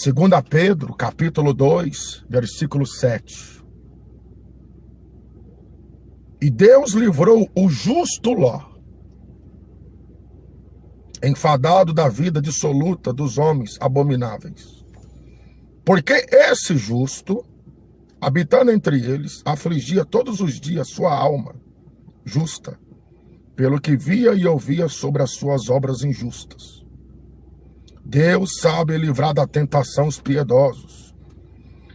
2 Pedro, capítulo 2, versículo 7. E Deus livrou o justo Ló, enfadado da vida dissoluta dos homens abomináveis. Porque esse justo, habitando entre eles, afligia todos os dias sua alma justa, pelo que via e ouvia sobre as suas obras injustas. Deus sabe livrar da tentação os piedosos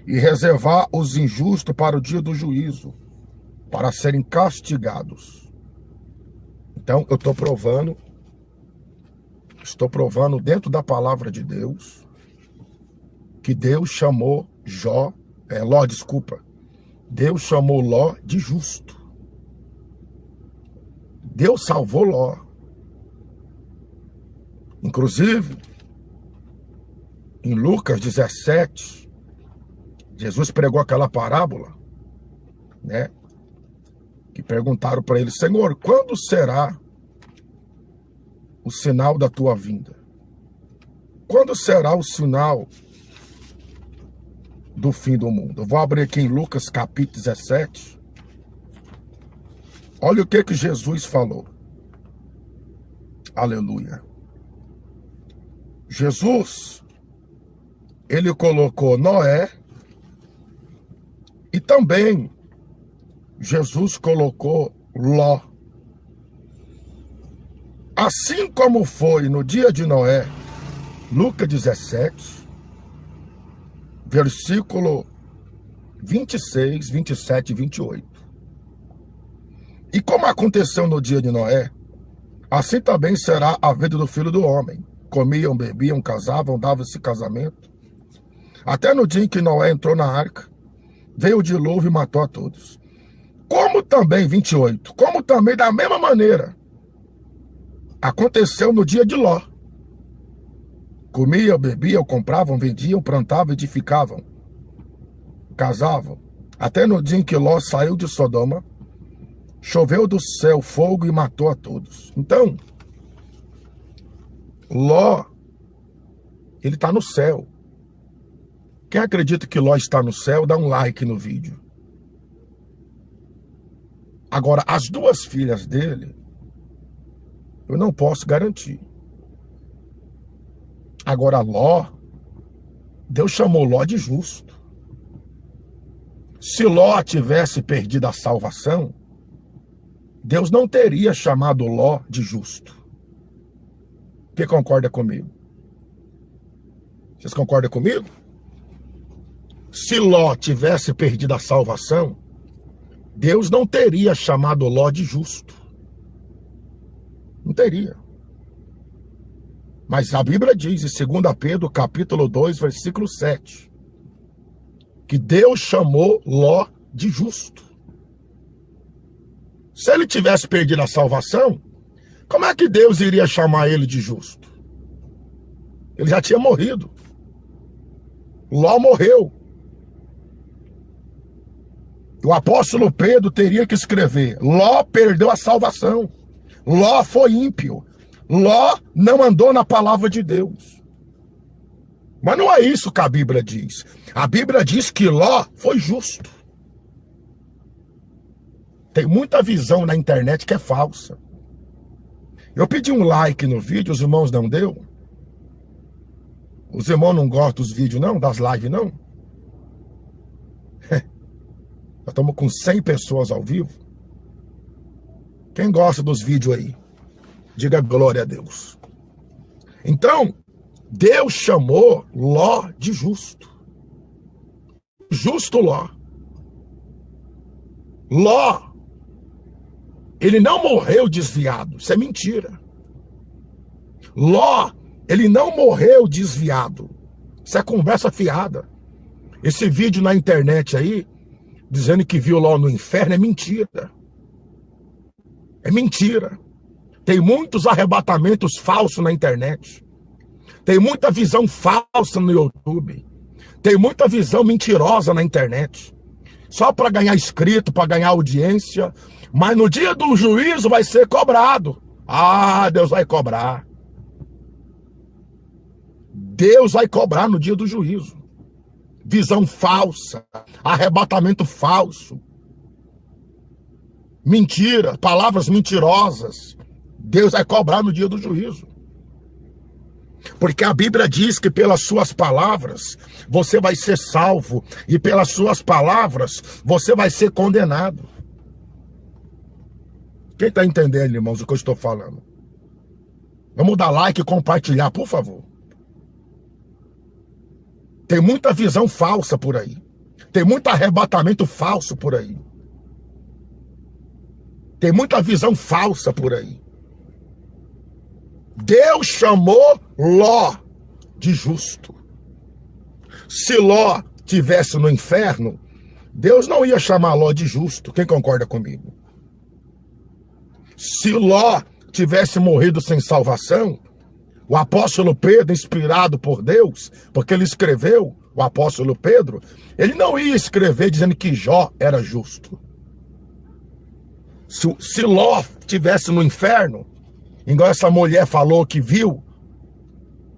e reservar os injustos para o dia do juízo, para serem castigados. Então, eu estou provando dentro da palavra de Deus que Deus chamou Deus chamou Ló de justo. Deus salvou Ló. Inclusive, em Lucas 17, Jesus pregou aquela parábola, né? Que perguntaram para ele: Senhor, quando será o sinal da tua vinda? Quando será o sinal do fim do mundo? Eu vou abrir aqui em Lucas capítulo 17. Olha o que Jesus falou. Aleluia. Jesus, ele colocou Noé e também Jesus colocou Ló. Assim como foi no dia de Noé, Lucas 17, versículo 26, 27 e 28. E como aconteceu no dia de Noé, assim também será a vida do Filho do Homem. Comiam, bebiam, casavam, davam-se casamento. Até no dia em que Noé entrou na arca, veio o dilúvio e matou a todos. Como também, 28, como também da mesma maneira, aconteceu no dia de Ló. Comiam, bebiam, compravam, vendiam, plantavam, edificavam, casavam. Até no dia em que Ló saiu de Sodoma, choveu do céu fogo e matou a todos. Então, Ló, ele está no céu. Quem acredita que Ló está no céu, dá um like no vídeo. Agora, as duas filhas dele, eu não posso garantir. Agora, Ló, Deus chamou Ló de justo. Se Ló tivesse perdido a salvação, Deus não teria chamado Ló de justo. Quem concorda comigo? Vocês concordam comigo? Se Ló tivesse perdido a salvação, Deus não teria chamado Ló de justo. Não teria. Mas a Bíblia diz, em 2 Pedro, capítulo 2, versículo 7, que Deus chamou Ló de justo. Se ele tivesse perdido a salvação, como é que Deus iria chamar ele de justo? Ele já tinha morrido. Ló morreu. O apóstolo Pedro teria que escrever: Ló perdeu a salvação. Ló foi ímpio. Ló não andou na palavra de Deus. Mas não é isso que a Bíblia diz. A Bíblia diz que Ló foi justo. Tem muita visão na internet que é falsa. Eu pedi um like no vídeo, os irmãos não deu. Os irmãos não gostam dos vídeos não, das lives não. Nós estamos com 100 pessoas ao vivo. Quem gosta dos vídeos aí? Diga glória a Deus. Então, Deus chamou Ló de justo. Justo Ló. Ló, ele não morreu desviado. Isso é mentira. Ló, ele não morreu desviado. Isso é conversa fiada. Esse vídeo na internet aí, dizendo que viu Ló no inferno, é mentira. É mentira. Tem muitos arrebatamentos falsos na internet. Tem muita visão falsa no YouTube. Tem muita visão mentirosa na internet. Só para ganhar inscrito, para ganhar audiência. Mas no dia do juízo vai ser cobrado. Ah, Deus vai cobrar. Deus vai cobrar no dia do juízo. Visão falsa, arrebatamento falso, mentira, palavras mentirosas. Deus vai cobrar no dia do juízo. Porque a Bíblia diz que pelas suas palavras você vai ser salvo e pelas suas palavras você vai ser condenado. Quem está entendendo, irmãos, o que eu estou falando? Vamos dar like e compartilhar, por favor. Tem muita visão falsa por aí. Tem muito arrebatamento falso por aí. Tem muita visão falsa por aí. Deus chamou Ló de justo. Se Ló tivesse no inferno, Deus não ia chamar Ló de justo. Quem concorda comigo? Se Ló tivesse morrido sem salvação, o apóstolo Pedro, inspirado por Deus, porque ele escreveu, o apóstolo Pedro, ele não ia escrever dizendo que Jó era justo. Se Ló tivesse no inferno, igual essa mulher falou que viu,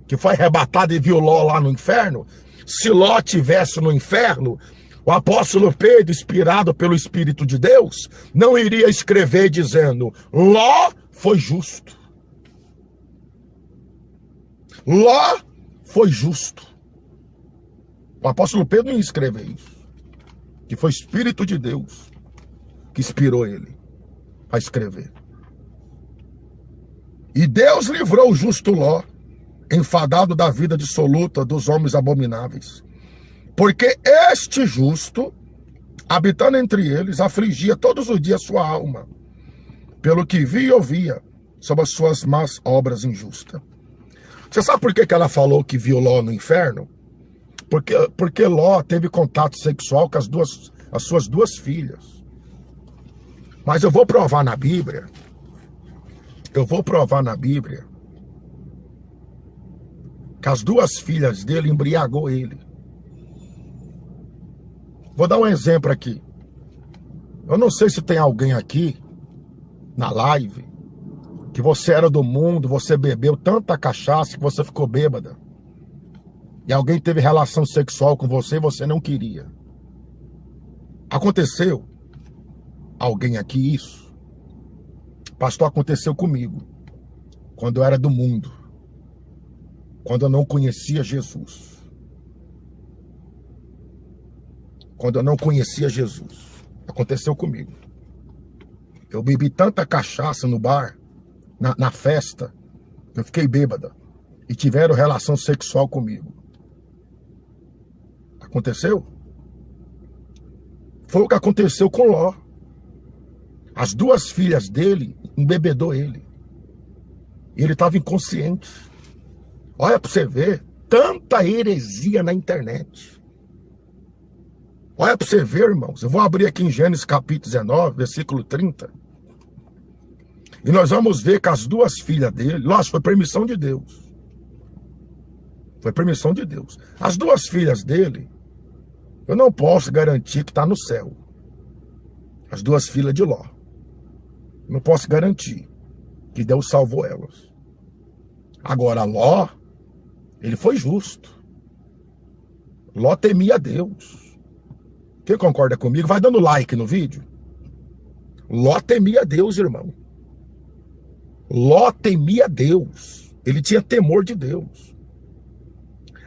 que foi arrebatada e viu Ló lá no inferno, se Ló tivesse no inferno, o apóstolo Pedro, inspirado pelo Espírito de Deus, não iria escrever dizendo, Ló foi justo. Ló foi justo. O apóstolo Pedro não ia escrever isso. Que foi o Espírito de Deus que inspirou ele a escrever. E Deus livrou o justo Ló, enfadado da vida dissoluta dos homens abomináveis. Porque este justo, habitando entre eles, afligia todos os dias sua alma, pelo que via e ouvia sobre as suas más obras injustas. Você sabe por que ela falou que viu Ló no inferno? Porque Ló teve contato sexual com as suas duas filhas. Mas eu vou provar na Bíblia. Que as duas filhas dele embriagou ele. Vou dar um exemplo aqui. Eu não sei se tem alguém aqui na live que você era do mundo, você bebeu tanta cachaça que você ficou bêbada. E alguém teve relação sexual com você e você não queria. Aconteceu alguém aqui isso? Pastor, aconteceu comigo. Quando eu era do mundo. Quando eu não conhecia Jesus. Quando eu não conhecia Jesus. Aconteceu comigo. Eu bebi tanta cachaça no bar, na festa, eu fiquei bêbada. E tiveram relação sexual comigo. Aconteceu? Foi o que aconteceu com Ló. As duas filhas dele embebedou ele. E ele estava inconsciente. Olha para você ver, tanta heresia na internet. Olha para você ver, irmãos. Eu vou abrir aqui em Gênesis capítulo 19, versículo 30. E nós vamos ver que as duas filhas dele, lógico, foi permissão de Deus. Foi permissão de Deus. As duas filhas dele, eu não posso garantir que está no céu. As duas filhas de Ló. Não posso garantir que Deus salvou elas. Agora, Ló, ele foi justo. Ló temia Deus. Quem concorda comigo, vai dando like no vídeo. Ló temia Deus, irmão. Ló temia Deus. Ele tinha temor de Deus.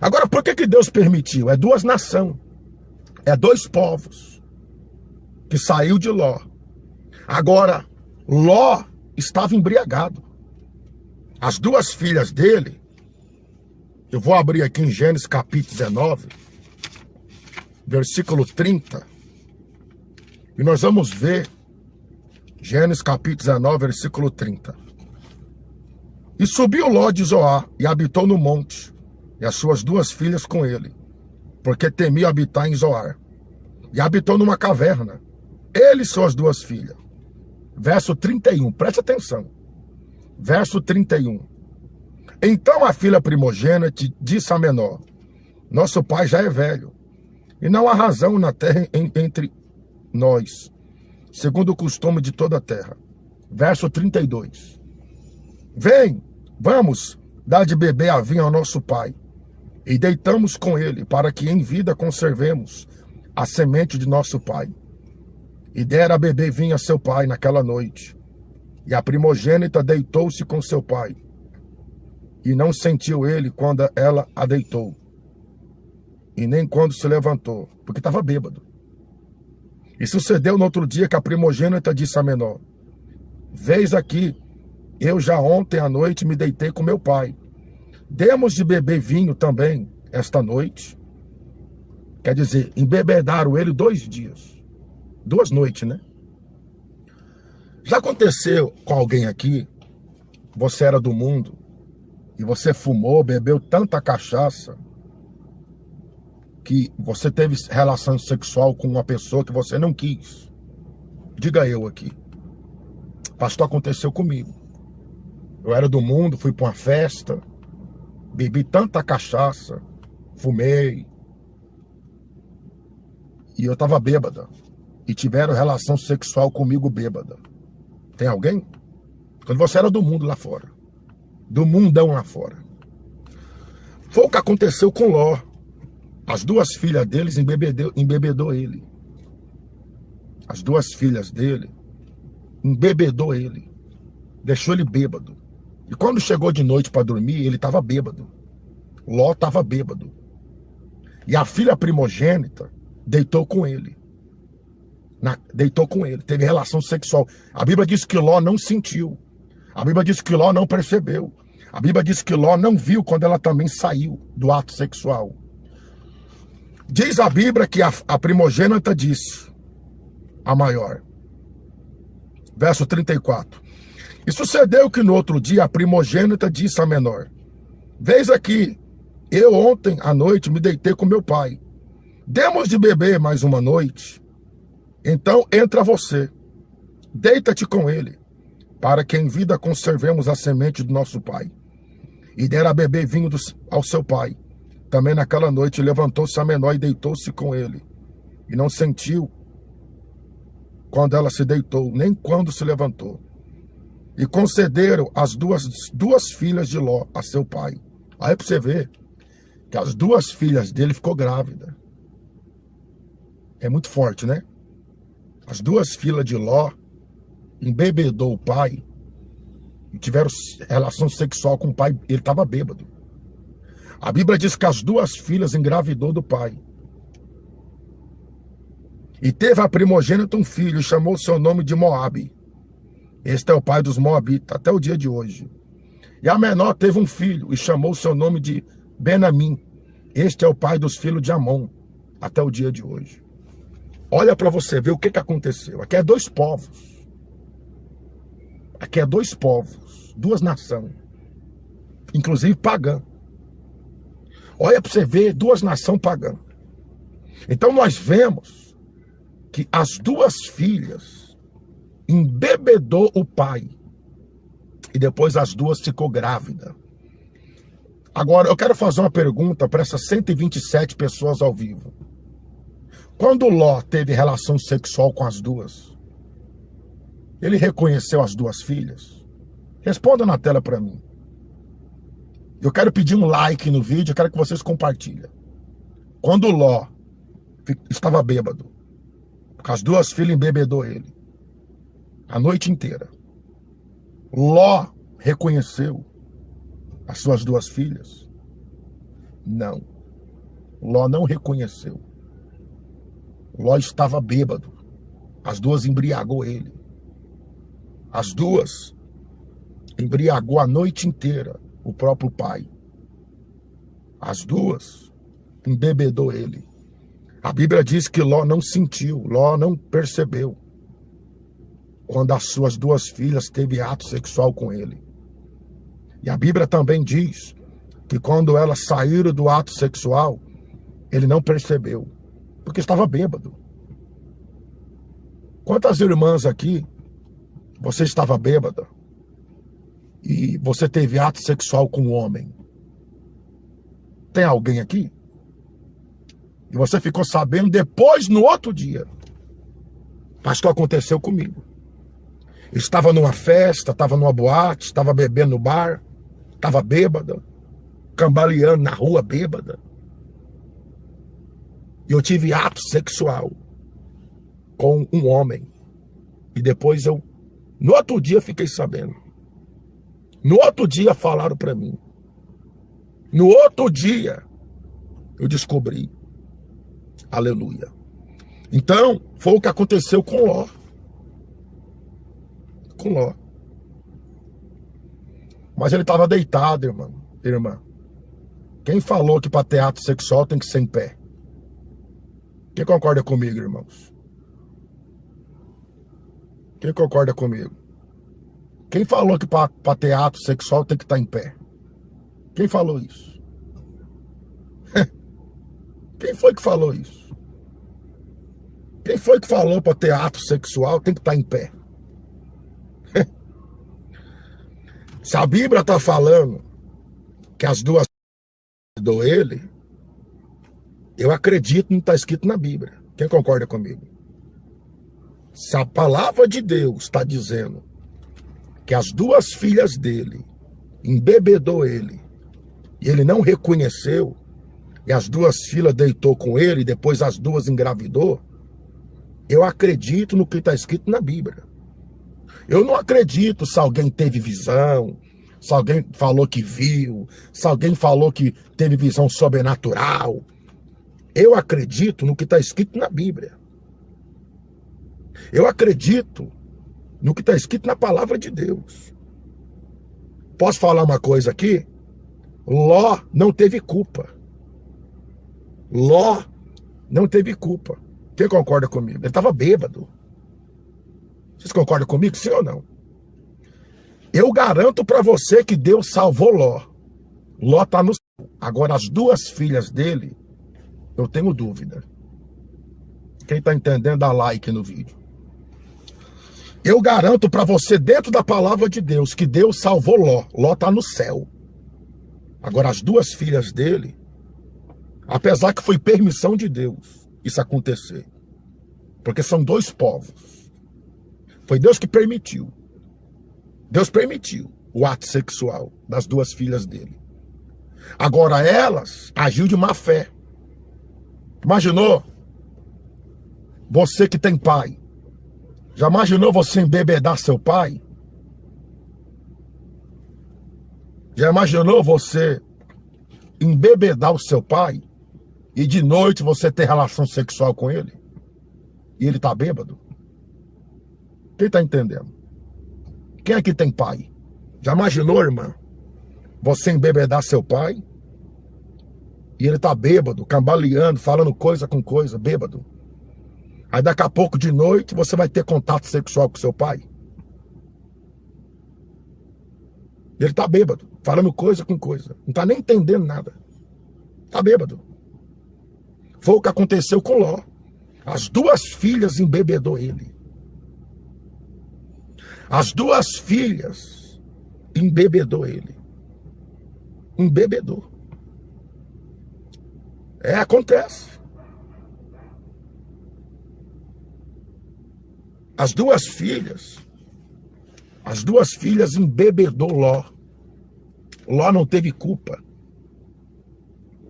Agora, por que Deus permitiu? É duas nações. É dois povos que saiu de Ló. Agora, Ló estava embriagado. As duas filhas dele, eu vou abrir aqui em Gênesis capítulo 19, versículo 30. E nós vamos ver Gênesis capítulo 19, versículo 30. E subiu Ló de Zoar e habitou no monte, e as suas duas filhas com ele, porque temia habitar em Zoar. E habitou numa caverna, ele e suas duas filhas. Verso 31, preste atenção. Verso 31. Então a filha primogênita disse à menor, nosso pai já é velho, e não há razão na terra entre nós, segundo o costume de toda a terra. Verso 32. Vem, vamos dar de beber a vinho ao nosso pai. e deitamos com ele, para que em vida conservemos a semente de nosso pai. E dera a beber vinho a seu pai naquela noite. E a primogênita deitou-se com seu pai. E não sentiu ele quando ela a deitou. E nem quando se levantou, porque estava bêbado. E sucedeu no outro dia que a primogênita disse à menor: Vês aqui, eu já ontem à noite me deitei com meu pai. Demos de beber vinho também esta noite. Quer dizer, embebedaram ele 2 dias. 2 noites, né? Já aconteceu com alguém aqui? Você era do mundo e você fumou, bebeu tanta cachaça que você teve relação sexual com uma pessoa que você não quis. Diga eu aqui. Pastor, aconteceu comigo. Eu era do mundo, fui para uma festa, bebi tanta cachaça, fumei, e eu estava bêbada. E tiveram relação sexual comigo bêbada. Tem alguém? Quando você era do mundo lá fora. Do mundão lá fora. Foi o que aconteceu com Ló. As 2 filhas deles embebedou ele. As 2 filhas dele embebedou ele. Deixou ele bêbado. E quando chegou de noite para dormir, ele estava bêbado. Ló estava bêbado. E a filha primogênita deitou com ele. Deitou com ele, teve relação sexual. A Bíblia diz que Ló não sentiu. A Bíblia diz que Ló não percebeu. A Bíblia diz que Ló não viu quando ela também saiu do ato sexual. Diz a Bíblia que a primogênita disse, a maior. Verso 34. E sucedeu que no outro dia a primogênita disse à menor: Vês aqui, eu ontem à noite me deitei com meu pai. Demos de beber mais uma noite. Então entra você, deita-te com ele, para que em vida conservemos a semente do nosso pai. E dera a beber vinho ao seu pai. Também naquela noite levantou-se a menor e deitou-se com ele. E não sentiu quando ela se deitou, nem quando se levantou. E concederam as duas filhas de Ló a seu pai. Aí para você ver que as 2 filhas dele ficou grávida. É muito forte, né? As 2 filhas de Ló embebedou o pai e tiveram relação sexual com o pai. Ele estava bêbado. A Bíblia diz que as 2 filhas engravidou do pai. E teve a primogênita um filho e chamou seu nome de Moabe. Este é o pai dos Moabitas até o dia de hoje. E a menor teve um filho e chamou seu nome de Benamim. Este é o pai dos filhos de Amon até o dia de hoje. Olha para você ver o que aconteceu. Aqui é 2 povos. Aqui é 2 povos. 2 nações. Inclusive pagã. Olha para você ver 2 nações pagãs. Então nós vemos que as 2 filhas embebedou o pai. E depois as 2 ficou grávida. Agora eu quero fazer uma pergunta para essas 127 pessoas ao vivo. Quando Ló teve relação sexual com as 2, ele reconheceu as 2 filhas? Responda na tela para mim. Eu quero pedir um like no vídeo, eu quero que vocês compartilhem. Quando Ló estava bêbado, porque as 2 filhas embebedou ele a noite inteira, Ló reconheceu as suas 2 filhas? Não. Ló não reconheceu. Ló estava bêbado. As 2 embriagou ele. As 2 embriagou a noite inteira o próprio pai. As 2 embebedou ele. A Bíblia diz que Ló não sentiu, Ló não percebeu quando as suas 2 filhas teve ato sexual com ele. E a Bíblia também diz que quando elas saíram do ato sexual, ele não percebeu, porque estava bêbado. Quantas irmãs aqui, você estava bêbada e você teve ato sexual com um homem? Tem alguém aqui? E você ficou sabendo depois, no outro dia. Pastor, aconteceu comigo. Estava numa festa, estava numa boate, estava bebendo no bar, estava bêbada. cambaleando na rua bêbada. E eu tive ato sexual com um homem. E depois no outro dia, fiquei sabendo. No outro dia, falaram para mim. No outro dia, eu descobri. Aleluia. Então, foi o que aconteceu com Ló. Com Ló. Mas ele estava deitado, irmã. Quem falou que para ter ato sexual tem que ser em pé? Quem concorda comigo, irmãos? Quem concorda comigo? Quem falou que para ter ato sexual tem que estar em pé? Quem falou isso? Quem foi que falou isso? Quem foi que falou para ter ato sexual tem que estar em pé? Se a Bíblia está falando que as duas do ele, eu acredito no que está escrito na Bíblia. Quem concorda comigo? Se a palavra de Deus está dizendo que as duas filhas dele embebedou ele e ele não reconheceu, e as duas filhas deitou com ele e depois as duas engravidou, eu acredito no que está escrito na Bíblia. Eu não acredito se alguém teve visão, se alguém falou que viu, se alguém falou que teve visão sobrenatural. Eu acredito no que está escrito na Bíblia. Eu acredito no que está escrito na palavra de Deus. Posso falar uma coisa aqui? Ló não teve culpa. Ló não teve culpa. Quem concorda comigo? Ele estava bêbado. Vocês concordam comigo, sim ou não? Eu garanto para você que Deus salvou Ló. Ló está no céu. Agora, as duas filhas dele, eu tenho dúvida. Quem está entendendo, dá like no vídeo. Eu garanto para você, dentro da palavra de Deus, que Deus salvou Ló. Ló está no céu. Agora, as duas filhas dele, apesar que foi permissão de Deus isso acontecer, porque são dois povos. Foi Deus que permitiu. Deus permitiu o ato sexual das duas filhas dele. Agora elas agiu de má fé. Imaginou? Você que tem pai. Já imaginou você embebedar seu pai? Já imaginou você embebedar o seu pai e de noite você ter relação sexual com ele? E ele tá bêbado? Quem tá entendendo? Quem aqui tem pai? Já imaginou, irmã? Você embebedar seu pai e ele tá bêbado, cambaleando, falando coisa com coisa, bêbado. Aí daqui a pouco de noite você vai ter contato sexual com seu pai. Ele tá bêbado, falando coisa com coisa. Não tá nem entendendo nada. Tá bêbado. Foi o que aconteceu com Ló. As duas filhas embebedou ele. As duas filhas embebedou ele. Embebedou. Acontece. As duas filhas embebedou Ló. Ló não teve culpa.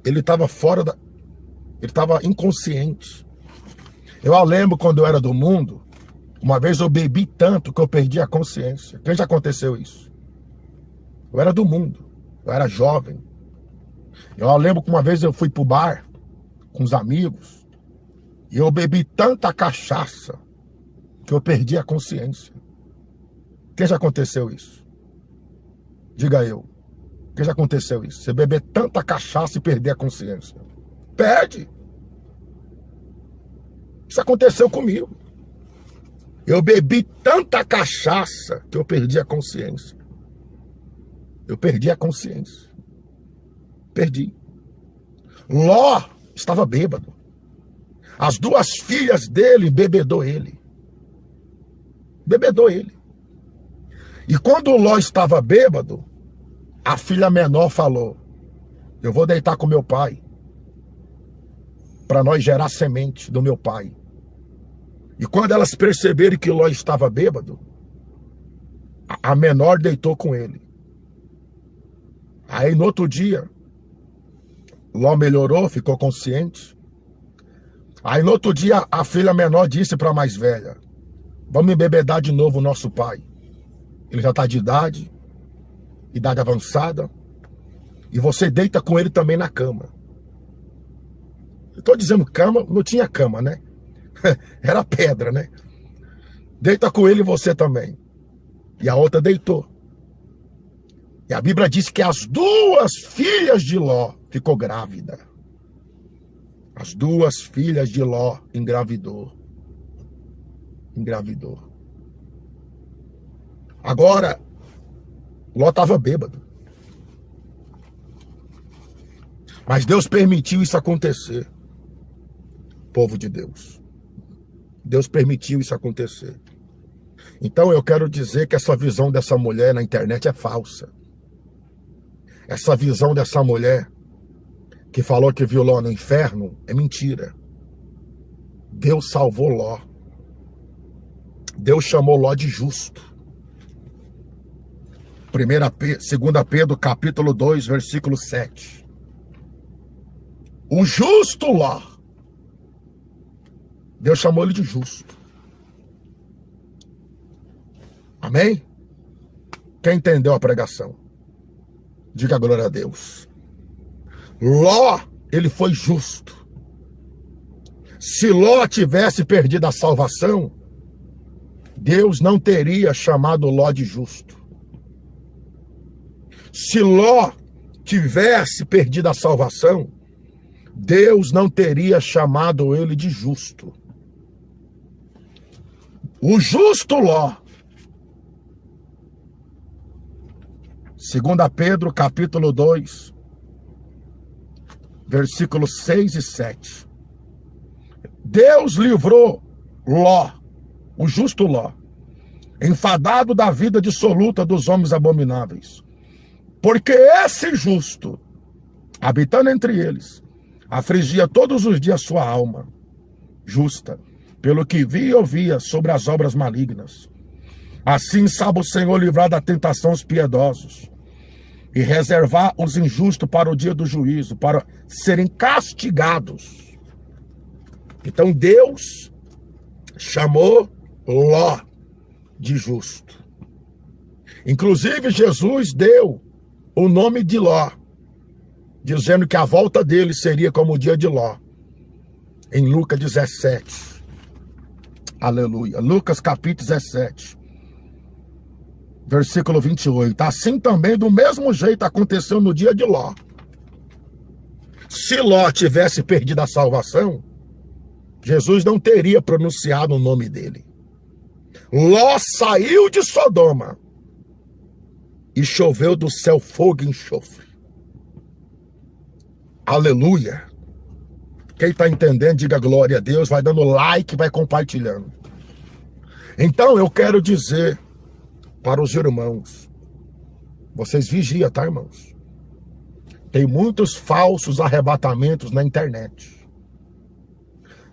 Ele estava ele estava inconsciente. Eu lembro quando eu era do mundo, uma vez eu bebi tanto que eu perdi a consciência. Quem já aconteceu isso? Eu era do mundo, eu era jovem. Eu lembro que uma vez eu fui pro bar com os amigos e eu bebi tanta cachaça que eu perdi a consciência. Quem já aconteceu isso? Diga eu. Quem já aconteceu isso? Você beber tanta cachaça e perder a consciência. Perde. Isso aconteceu comigo. Eu bebi tanta cachaça que eu perdi a consciência. Eu perdi a consciência. Perdi. Ló estava bêbado. As duas filhas dele bebedou ele. Bebedou ele. E quando o Ló estava bêbado, a filha menor falou: eu vou deitar com meu pai para nós gerar semente do meu pai. E quando elas perceberam que Ló estava bêbado, a menor deitou com ele. Aí no outro dia, Ló melhorou, ficou consciente. Aí no outro dia a filha menor disse para a mais velha: vamos embebedar de novo o nosso pai. Ele já está de idade avançada, e você deita com ele também na cama. Eu estou dizendo cama, não tinha cama, né? Era pedra, né? Deita com ele você também. E a outra deitou. E a Bíblia diz que as duas filhas de Ló ficou grávida. As duas filhas de Ló engravidou. Agora, Ló estava bêbado. Mas Deus permitiu isso acontecer. Povo de Deus. Deus permitiu isso acontecer. Então eu quero dizer que essa visão dessa mulher na internet é falsa. Essa visão dessa mulher que falou que viu Ló no inferno é mentira. Deus salvou Ló. Deus chamou Ló de justo. 2 Pedro capítulo 2, versículo 7. O justo Ló, Deus chamou ele de justo. Amém? Quem entendeu a pregação? Diga glória a Deus. Ló, ele foi justo. Se Ló tivesse perdido a salvação, Deus não teria chamado Ló de justo. Se Ló tivesse perdido a salvação, Deus não teria chamado ele de justo. O justo Ló. 2 Pedro capítulo 2, versículos 6 e 7. Deus livrou Ló, o justo Ló, enfadado da vida dissoluta dos homens abomináveis. Porque esse justo, habitando entre eles, afligia todos os dias sua alma justa, pelo que via e ouvia sobre as obras malignas. Assim sabe o Senhor livrar da tentação os piedosos e reservar os injustos para o dia do juízo, para serem castigados. Então Deus chamou Ló de justo. Inclusive Jesus deu o nome de Ló, dizendo que a volta dele seria como o dia de Ló, em Lucas 17. Aleluia. Lucas capítulo 17, versículo 28. Assim também, do mesmo jeito, aconteceu no dia de Ló. Se Ló tivesse perdido a salvação, Jesus não teria pronunciado o nome dele. Ló saiu de Sodoma e choveu do céu fogo e enxofre. Aleluia. Quem está entendendo, diga glória a Deus, vai dando like, vai compartilhando. Então eu quero dizer para os irmãos, vocês vigiam, tá, irmãos? Tem muitos falsos arrebatamentos na internet.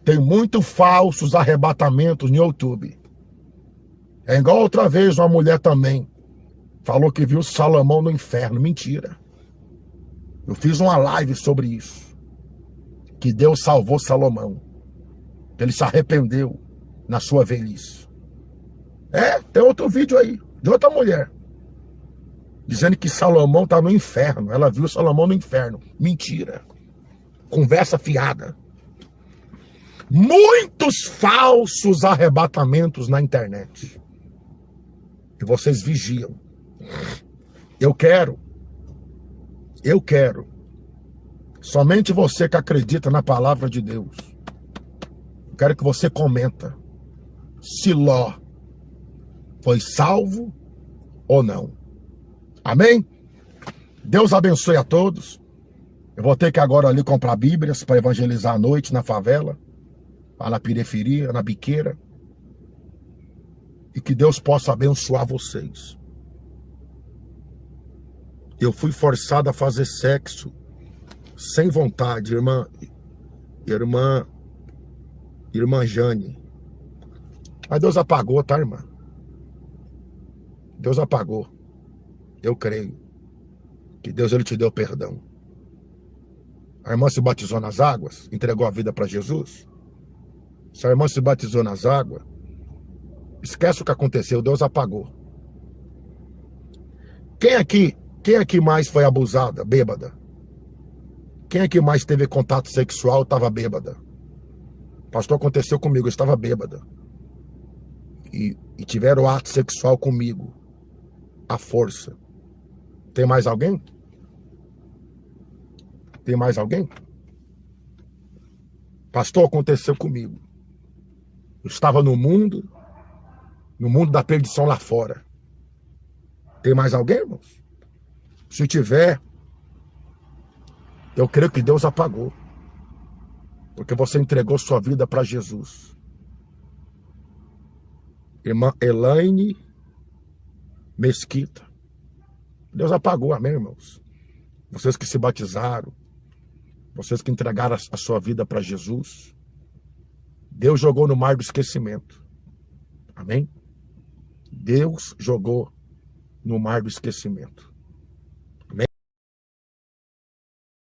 Tem muitos falsos arrebatamentos no YouTube. É igual outra vez uma mulher também falou que viu Salomão no inferno. Mentira. Eu fiz uma live sobre isso. Que Deus salvou Salomão. Ele se arrependeu na sua velhice. Tem outro vídeo aí, de outra mulher, dizendo que Salomão está no inferno. Ela viu Salomão no inferno. Mentira. Conversa fiada. Muitos falsos arrebatamentos na internet. E vocês vigiam. Eu quero, somente você que acredita na palavra de Deus, eu quero que você comenta se Ló foi salvo ou não. Amém? Deus abençoe a todos. Eu vou ter que agora ali comprar bíblias para evangelizar à noite na favela, lá na periferia, na biqueira. E que Deus possa abençoar vocês. Eu fui forçado a fazer sexo sem vontade, irmã Jane. Mas Deus apagou, tá, irmã? Deus apagou. Eu creio que Deus, ele te deu perdão. A irmã se batizou nas águas, entregou a vida para Jesus. Se a irmã se batizou nas águas, esquece o que aconteceu, Deus apagou. Quem aqui mais foi abusada, bêbada? Quem aqui mais teve contato sexual e estava bêbada? Pastor, aconteceu comigo, eu estava bêbada. E tiveram ato sexual comigo. À força. Tem mais alguém? Tem mais alguém? Pastor, aconteceu comigo. Eu estava no mundo da perdição lá fora. Tem mais alguém, irmãos? Se tiver, eu creio que Deus apagou. Porque você entregou sua vida para Jesus. Irmã Elaine Mesquita. Deus apagou, amém, irmãos? Vocês que se batizaram, vocês que entregaram a sua vida para Jesus, Deus jogou no mar do esquecimento. Amém? Deus jogou no mar do esquecimento.